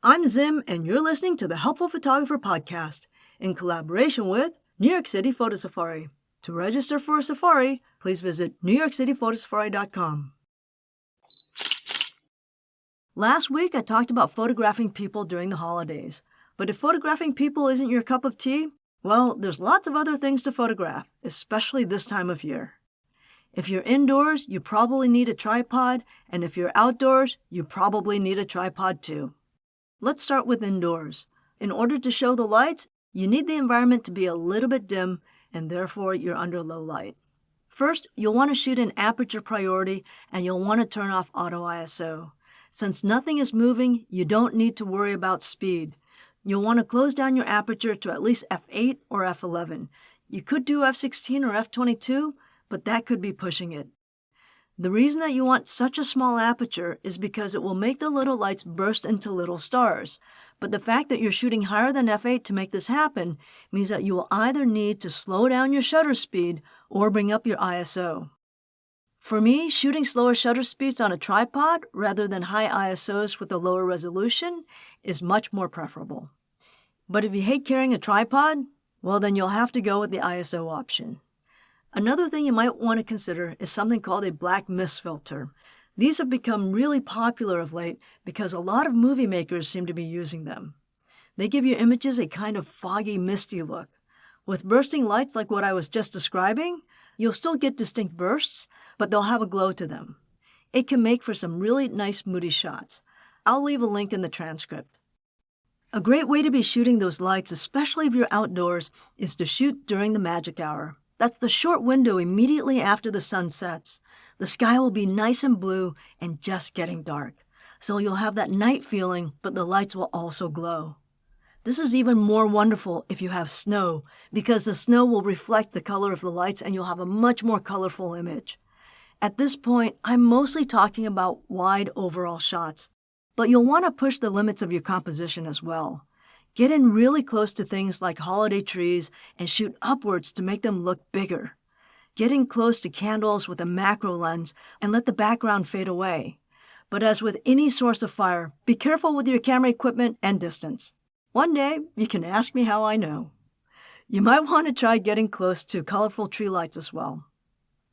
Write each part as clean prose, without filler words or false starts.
I'm Zim, and you're listening to the Helpful Photographer Podcast in collaboration with New York City Photo Safari. To register for a safari, please visit NewYorkCityPhotosafari.com. Last week, I talked about photographing people during the holidays. But if photographing people isn't your cup of tea, well, there's lots of other things to photograph, especially this time of year. If you're indoors, you probably need a tripod, and if you're outdoors, you probably need a tripod too. Let's start with indoors. In order to show the lights, you need the environment to be a little bit dim, and therefore you're under low light. First, you'll want to shoot in aperture priority, and you'll want to turn off auto ISO. Since nothing is moving, you don't need to worry about speed. You'll want to close down your aperture to at least f8 or f11. You could do f16 or f22, but that could be pushing it. The reason that you want such a small aperture is because it will make the little lights burst into little stars. But the fact that you're shooting higher than f8 to make this happen means that you will either need to slow down your shutter speed or bring up your ISO. For me, shooting slower shutter speeds on a tripod rather than high ISOs with a lower resolution is much more preferable. But if you hate carrying a tripod, well, then you'll have to go with the ISO option. Another thing you might want to consider is something called a black mist filter. These have become really popular of late because a lot of movie makers seem to be using them. They give your images a kind of foggy, misty look. With bursting lights like what I was just describing, you'll still get distinct bursts, but they'll have a glow to them. It can make for some really nice moody shots. I'll leave a link in the transcript. A great way to be shooting those lights, especially if you're outdoors, is to shoot during the magic hour. That's the short window immediately after the sun sets. The sky will be nice and blue and just getting dark. So you'll have that night feeling, but the lights will also glow. This is even more wonderful if you have snow, because the snow will reflect the color of the lights and you'll have a much more colorful image. At this point, I'm mostly talking about wide overall shots, but you'll want to push the limits of your composition as well. Get in really close to things like holiday trees and shoot upwards to make them look bigger. Get in close to candles with a macro lens and let the background fade away. But as with any source of fire, be careful with your camera equipment and distance. One day, you can ask me how I know. You might want to try getting close to colorful tree lights as well.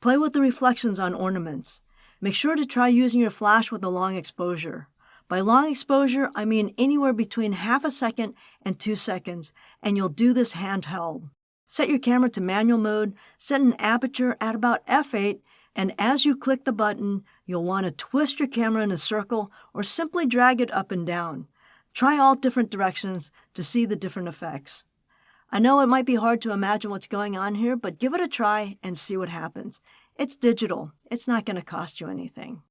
Play with the reflections on ornaments. Make sure to try using your flash with a long exposure. By long exposure, I mean anywhere between half a second and 2 seconds, and you'll do this handheld. Set your camera to manual mode, set an aperture at about f8, and as you click the button, you'll want to twist your camera in a circle or simply drag it up and down. Try all different directions to see the different effects. I know it might be hard to imagine what's going on here, but give it a try and see what happens. It's digital. It's not going to cost you anything.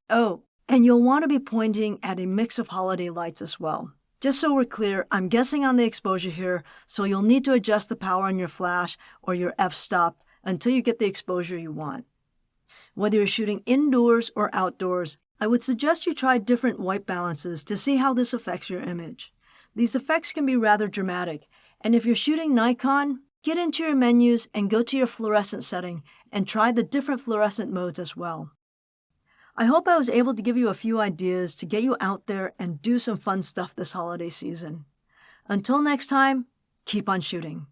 Oh, and you'll want to be pointing at a mix of holiday lights as well. Just so we're clear, I'm guessing on the exposure here, so you'll need to adjust the power on your flash or your f-stop until you get the exposure you want. Whether you're shooting indoors or outdoors, I would suggest you try different white balances to see how this affects your image. These effects can be rather dramatic, and if you're shooting Nikon, get into your menus and go to your fluorescent setting and try the different fluorescent modes as well. I hope I was able to give you a few ideas to get you out there and do some fun stuff this holiday season. Until next time, keep on shooting.